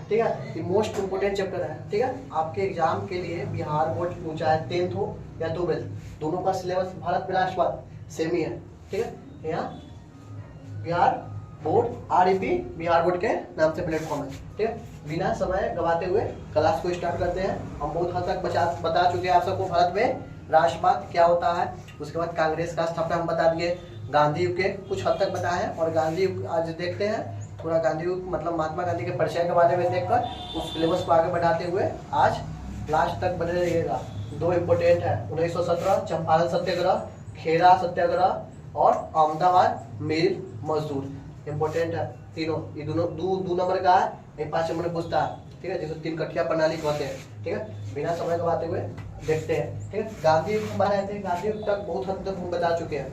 ठीक है, ये मोस्ट इम्पोर्टेंट चैप्टर है। ठीक है, आपके एग्जाम के लिए बिहार बोर्ड पूछा है 10th हो या 12th, दोनों का सिलेबस भारत में राष्ट्रवाद सेम ही है। ठीक है, यहाँ Bihar board REP Bihar board के नाम से प्लेटफॉर्म है। ठीक है, बिना समय गवाते हुए क्लास को स्टार्ट करते हैं। हम बहुत हद तक बता चुके हैं आप सबको भारत में राष्ट्रवाद क्या होता है। उसके बाद कांग्रेस का स्थापना हम बता दिए, गांधी युग के कुछ हद तक बताए हैं, और गांधी युग आज देखते हैं थोड़ा। गांधी युग मतलब महात्मा गांधी के परिचय के बारे में देखकर उस सिलेबस को आगे बढ़ाते हुए आज लास्ट तक बने रहिएगा। दो इम्पोर्टेंट है, 1917 चंपारण सत्याग्रह, खेरा सत्याग्रह और अहमदाबाद मिल मजदूर, इम्पोर्टेंट है तीनों। ये दोनों दो नंबर का है, एक 5 नंबर पूछता है। ठीक है, जिसको 3 कठिया प्रणाली कहते हैं। ठीक है, बिना समय गवाते हुए देखते हैं। ठीक है, गांधी युग हम बनाए थे, गांधी युग तक बहुत हद तक हम बता चुके हैं,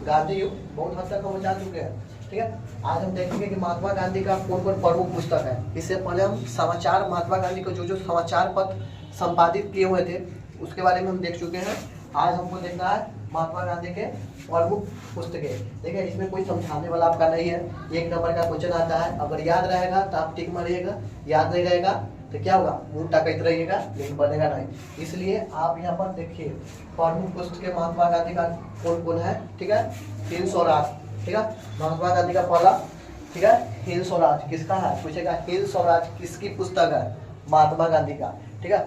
गांधी युग बहुत हद तक हम बता चुके हैं। ठीक है, आज हम देखेंगे कि महात्मा गांधी का कौन कौन प्रमुख पुस्तक है। इससे पहले हम समाचार, महात्मा गांधी को जो समाचार पत्र संपादित किए हुए थे उसके बारे में हम देख चुके हैं। आज हमको देखना है महात्मा गांधी के प्रमुख पुस्तकें। देखिए, इसमें कोई समझाने वाला आपका नहीं है, 1 नंबर का क्वेश्चन आता है। अगर याद रहेगा तो आप टिक मारिएगा, याद नहीं रहेगा तो क्या होगा, मुंह टकराते रहिएगा लेकिन बनेगा नहीं। इसलिए आप यहाँ पर देखिए प्रमुख पुस्तकें महात्मा गांधी का कौन कौन है। ठीक है, हिंद स्वराज। ठीक है, महात्मा गांधी का पहला, ठीक है, हिंद स्वराज किसका है, पूछेगा हिंद स्वराज किसकी पुस्तक है, महात्मा गांधी का। ठीक है,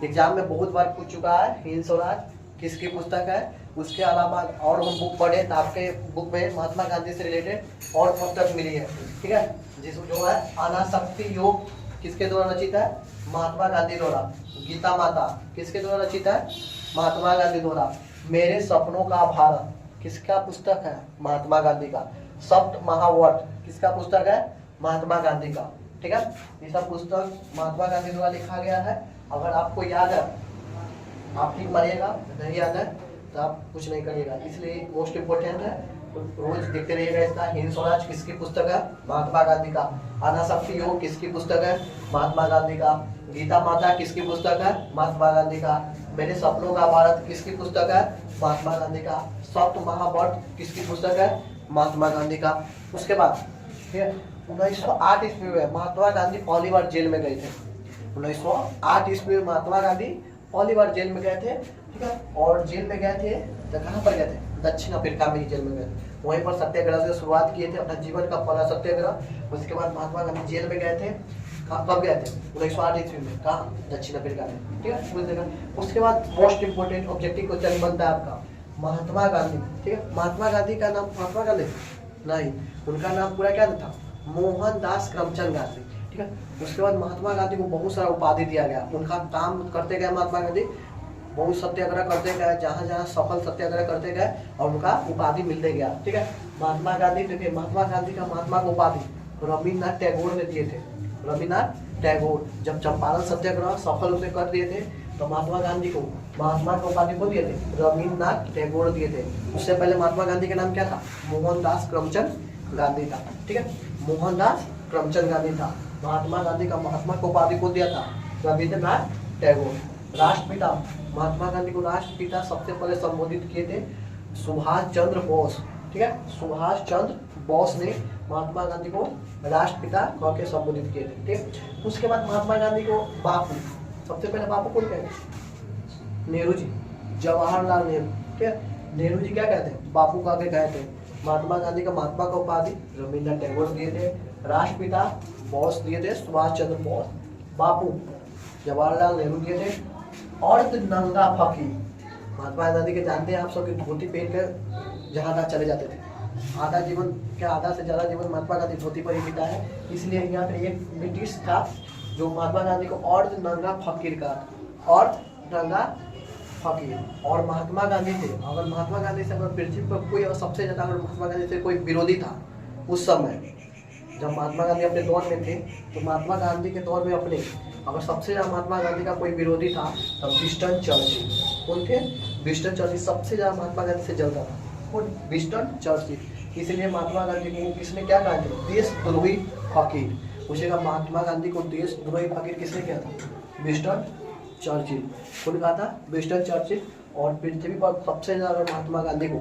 एग्जाम में बहुत बार पूछ चुका है हिंद स्वराज किसकी पुस्तक है। उसके अलावा और हम बुक पढ़े तो आपके बुक में महात्मा गांधी से रिलेटेड और पुस्तक मिली है। ठीक है, जिसमें जो है अनासक्ति योग किसके द्वारा रचित है, महात्मा गांधी द्वारा। गीता माता किसके द्वारा रचित है, महात्मा गांधी द्वारा। मेरे सपनों का भारत किसका पुस्तक है, महात्मा गांधी का। सप्त महावर्त किसका पुस्तक है, महात्मा गांधी का। ठीक है, ये सब पुस्तक महात्मा गांधी द्वारा लिखा गया है। अगर आपको याद है आप ठीक मारिएगा, नहीं याद है तो आप कुछ नहीं करिएगा। इसलिए मोस्ट इम्पोर्टेंट है, तो रोज देखते रहिएगा इसका। हिंद स्वराज किसकी पुस्तक है, महात्मा गांधी का। अनासक्ति योग किसकी पुस्तक है, महात्मा गांधी का। गीता माता किसकी पुस्तक है, महात्मा गांधी का। मेरे सपनों का भारत किसकी पुस्तक है, महात्मा गांधी का। सप्त महावर्त किसकी पुस्तक है, महात्मा गांधी का। उसके बाद 1908 ईस्वी में महात्मा गांधी पहली बार जेल में गए थे। 1908 ईस्वी में महात्मा गांधी पहली बार जेल में गए थे। ठीक है, और जेल में गए थे तो कहाँ पर गए थे, दक्षिण अफ्रीका में ही जेल में गए। वहीं पर सत्याग्रह से शुरुआत किए थे, अपना जीवन का पहला सत्याग्रह। उसके बाद महात्मा गांधी जेल में गए थे। कब गए थे, 1908 ईस्वी में। कहाँ, दक्षिण अफ्रीका में। ठीक है, उस जगह। उसके बाद मोस्ट इम्पोर्टेंट ऑब्जेक्टिव क्वेश्चन बनता है आपका महात्मा गांधी। ठीक है, महात्मा गांधी का नाम महात्मा गांधी नहीं, उनका नाम पूरा क्या था, मोहनदास करमचंद गांधी। ठीक है, उसके बाद महात्मा गांधी को बहुत सारा उपाधि दिया गया। उनका काम करते गए महात्मा गांधी, बहुत सत्याग्रह करते गए, जहाँ जहाँ सफल सत्याग्रह करते गए और उनका उपाधि मिलते गया। ठीक है, महात्मा गांधी देखिए, महात्मा गांधी का महात्मा को उपाधि रविन्द्रनाथ टैगोर ने दिए थे। रविन्द्रनाथ टैगोर जब चंपारण सत्याग्रह सफल रूप से कर दिए थे तो महात्मा गांधी को महात्मा का उपाधि को दिए थे, रविन्द्रनाथ टैगोर दिए थे। उससे पहले महात्मा गांधी का नाम क्या था, मोहनदास करमचंद गांधी था। ठीक है, मोहनदास करमचंद गांधी था। महात्मा गांधी का महात्मा को उपाधि को दिया था रविन्द्रनाथ टैगोर। राष्ट्रपिता, महात्मा गांधी को राष्ट्रपिता सबसे पहले संबोधित किए थे सुभाष चंद्र बोस। ठीक है, सुभाष चंद्र बोस ने महात्मा गांधी को राष्ट्रपिता कह के संबोधित किए थे। ठीक, उसके बाद महात्मा गांधी को बापू, सबसे पहले बापू कौन कहते हैं, नेहरू जी, जवाहरलाल नेहरू। ठीक है, नेहरू जी क्या कहते हैं, बापू कह के कहते हैं। महात्मा गांधी का महात्मा का उपाधि रविन्द्रनाथ टैगोर दिए थे, राष्ट्रपिता बोस दिए थे सुभाष चंद्र बोस, बापू जवाहरलाल नेहरू दिए थे। अर्ध नंगा फकीर, महात्मा गांधी के जानते हैं आप सब, धोती पहन कर जहाँ चले जाते थे। आधा जीवन क्या, आधा से ज्यादा जीवन महात्मा गांधी धोती पर ही बिता है। इसलिए यहाँ पे एक ब्रिटिश था जो महात्मा गांधी को अर्ध नंगा फकीर का, अर्ध नंगा फकीर। और महात्मा गांधी थे, अगर महात्मा गांधी से अगर पृथ्वी पर कोई सबसे ज्यादा अगर महात्मा गांधी से कोई विरोधी था उस समय, जब महात्मा गांधी अपने दौर में थे, तो महात्मा गांधी के दौर में अपने अगर सबसे ज्यादा महात्मा गांधी का कोई विरोधी था तब विंस्टन चर्चिल। कौन थे, विंस्टन चर्चिल सबसे ज्यादा महात्मा गांधी से जलता था। कौन, विंस्टन चर्चिल। इसलिए महात्मा गांधी को किसने क्या कहा था, देशद्रोही फकीर। पूछेगा महात्मा गांधी को देशद्रोही फकीर किसने किया था, विंस्टन चर्चिल। कौन कहा था, विंस्टन चर्चिल। और पृथ्वी पर सबसे ज्यादा महात्मा गांधी को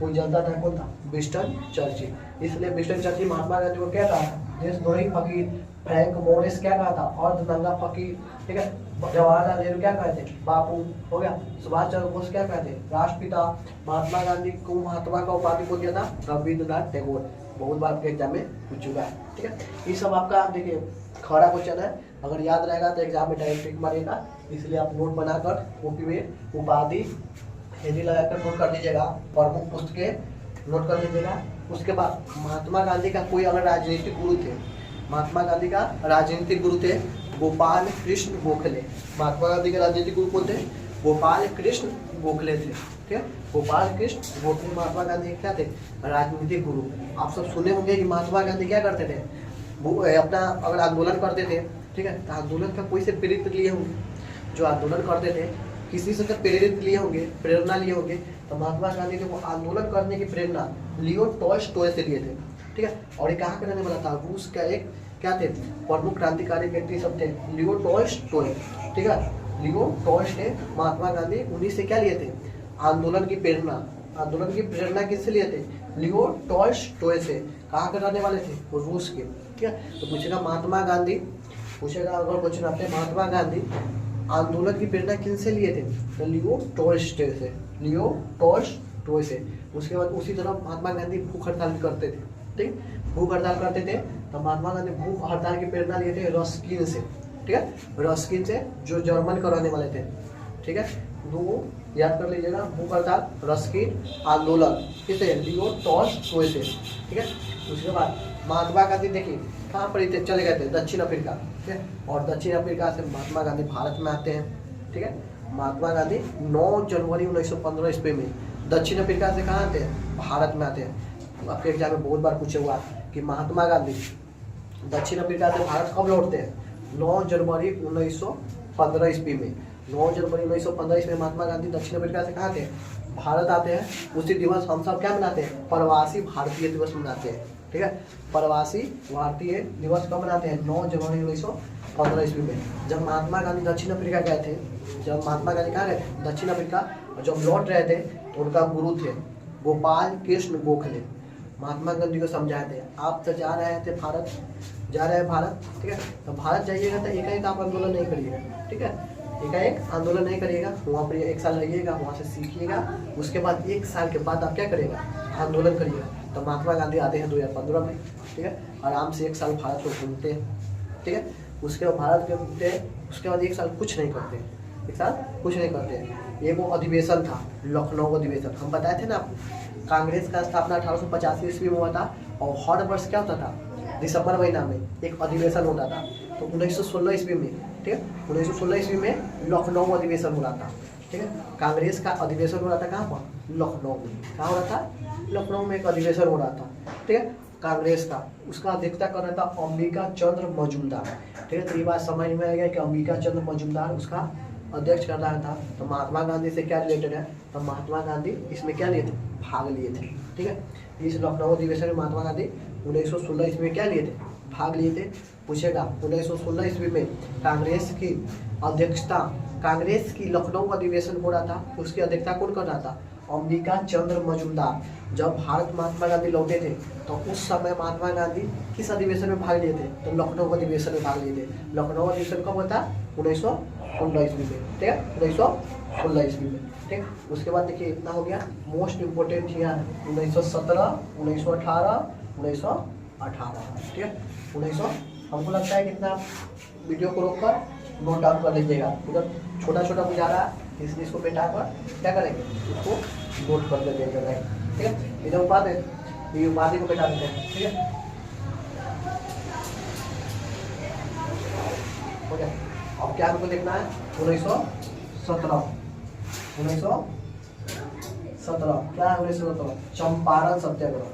कोई जलता था, कौन था, विंस्टन चर्चिल। इसलिए विंस्टन चर्चिल महात्मा गांधी को क्या कहा था, देशद्रोही फकीर। फ्रैंक मोरिस क्या कहा था, अर्धनंगा फकीर, ठीक है। जवाहरलाल नेहरू क्या कहते थे, बापू, हो गया। सुभाष चंद्र बोस क्या कहते, राष्ट्रपिता। महात्मा गांधी को महात्मा का उपाधि को दिया था रविंद्रनाथ टैगोर। बहुत बार आपके एग्जाम में पूछ चुका है, ठीक है। ये सब आपका देखिए खड़ा क्वेश्चन है, अगर याद रहेगा तो एग्जाम में डायरेक्ट टिक मारिएगा, इसलिए आप नोट बनाकर कॉपी में उपाधि हिंदी लगाकर नोट कर दीजिएगा, प्रमुख पुस्तकें नोट कर लीजिएगा। उसके बाद महात्मा गांधी का कोई अगर राजनीतिक गुरु थे, महात्मा गांधी का राजनीतिक गुरु थे गोपाल कृष्ण गोखले। महात्मा गांधी के राजनीतिक गुरु कौन थे, गोपाल कृष्ण गोखले थे, ठीक है। गोपाल कृष्ण गोखले महात्मा गांधी के क्या थे, राजनीतिक गुरु। आप सब सुने होंगे कि महात्मा गांधी क्या करते थे, वो अपना अगर आंदोलन करते थे, ठीक है, तो आंदोलन का कोई से प्रेरित लिए होंगे, जो आंदोलन करते थे किसी से प्रेरित लिए होंगे, प्रेरणा लिए होंगे, तो महात्मा गांधी ने वो आंदोलन करने की प्रेरणा लियो टॉल्स्टॉय से लिए थे, ठीक है। और ये कहाँ का रहने वाला था, रूस का एक क्या थे, प्रमुख क्रांतिकारी व्यक्ति सब थे, लियो टॉल्स्टॉय, ठीक है। लियो टॉल्स्टॉय महात्मा गांधी उन्हीं से क्या लिए थे, आंदोलन की प्रेरणा। आंदोलन की प्रेरणा किससे लिए थे, लियो टॉल्स्टॉय से। कहाँ के रहने वाले थे, रूस के, ठीक है। तो पूछेगा महात्मा गांधी, पूछेगा अगर क्वेश्चन आपसे महात्मा गांधी आंदोलन की प्रेरणा किनसे लिए थे, तो लियो टॉल्स्टॉय से, लियो टॉल्स्टॉय से। उसके बाद उसी तरह महात्मा गांधी भूख हड़ताल करते थे, ठीक, भूख हड़ताल करते थे, तो महात्मा गांधी भूख हड़ताल की प्रेरणा लिए थे रस्किन से, ठीक है, रस्किन से जो जर्मन का रहने वाले थे, ठीक है। दो याद कर लीजिएगा, भूख हड़ताल, रस्किन, आंदोलन, किसे, लियो टॉल्स्टॉय से, ठीक है। उसके बाद महात्मा गांधी देखिए कहाँ पर थे, चले गए थे दक्षिण अफ्रीका, ठीक है। और दक्षिण अफ्रीका से महात्मा गांधी भारत में आते हैं, ठीक है। महात्मा गांधी 9 जनवरी 1915 ईस्वी में दक्षिण अफ्रीका से कहाँ आते हैं, भारत में आते हैं। आपके एग्जाम में बहुत बार पूछे हुआ कि महात्मा गांधी दक्षिण अफ्रीका से भारत कब लौटते हैं, 9 जनवरी 1915 ईस्वी में। 9 जनवरी 1915 ईस्वी में महात्मा गांधी दक्षिण अफ्रीका से कहाँ आते हैं, भारत आते हैं। उसी दिवस हम सब क्या मनाते हैं, प्रवासी भारतीय दिवस मनाते हैं, ठीक है। प्रवासी भारतीय दिवस कब मनाते हैं, 9 जनवरी 1915 ईस्वी में। जब महात्मा गांधी दक्षिण अफ्रीका गए थे, जब महात्मा गांधी कहाँ गए, दक्षिण अफ्रीका, और जब लौट रहे थे तो उनका गुरु थे गोपाल कृष्ण गोखले। महात्मा गांधी को समझाए थे, आप तो जा रहे थे भारत, जा रहे हैं भारत, ठीक है, तो भारत जाइएगा तो एकाएक आप आंदोलन नहीं करिएगा, ठीक है, एकाएक आंदोलन नहीं करिएगा, वहाँ पर 1 साल रहिएगा, वहाँ से सीखिएगा, उसके बाद 1 साल के बाद आप क्या करेगा, आंदोलन करिएगा। तो महात्मा गांधी आते हैं 2015 में, ठीक है, आराम से 1 साल भारत को घूमते हैं, ठीक है। उसके बाद भारत के घूमते हैं, उसके बाद 1 साल कुछ नहीं करते हैं, 1 साल कुछ नहीं करते हैं। ये वो अधिवेशन था, लखनऊ अधिवेशन, हम बताए थे ना आपको, कांग्रेस का स्थापना 1885 ईस्वी में हुआ था, और हर वर्ष क्या होता था, दिसंबर महीना में एक अधिवेशन होता था। तो 1916 ईस्वी में, ठीक है, 1916 ईस्वी में लखनऊ अधिवेशन हो रहा था, ठीक है। कांग्रेस का अधिवेशन हो रहा था कहाँ पर, लखनऊ में। कहाँ हो रहा था, लखनऊ में एक अधिवेशन हो रहा था, ठीक है, कांग्रेस का। उसका अध्यक्षता कर रहा था अंबिका चंद्र मजूमदार, ठीक है। तो ये बात समझ में आ गया कि अंबिका चंद्र मजूमदार उसका अध्यक्ष कर रहा था। तो महात्मा गांधी से क्या रिलेटेड है, तो महात्मा गांधी इसमें क्या लिए थे, भाग लिए थे, ठीक है। इस लखनऊ अधिवेशन में महात्मा गांधी 1916 ईस्वी में क्या लिए थे, भाग लिए थे। पूछेगा 1916 ईस्वी में कांग्रेस की अध्यक्षता, कांग्रेस की लखनऊ अधिवेशन हो रहा था, उसकी अध्यक्षता कौन कर रहा था, अंबिका चंद्र मजूमदार। जब भारत महात्मा गांधी लौटे थे तो उस समय महात्मा गांधी किस अधिवेशन में भाग लिए थे, तो लखनऊ अधिवेशन में भाग लिए थे। लखनऊ अधिवेशन कब होता, 1916 ईस्वी में, ठीक है, 1916 ईस्वी में, ठीक। उसके बाद देखिए इतना हो गया, मोस्ट इम्पोर्टेंट ईयर 1917, 1918, 1918, ठीक है, 1900। हमको लगता है कितना वीडियो को रोककर नोट डाउन कर लीजिएगा, उधर छोटा छोटा बुझा रहा है, इसलिए इसको बेटा कर क्या करेंगे, इसको नोट कर लीजिएगा, ठीक है। इधर उपाधि, ये उपाधि को बेटा देते हैं, ठीक है, हो गया। अब क्या हमको लिखना है, 1917, 1917 क्या है, 1917 चंपारण सत्याग्रह,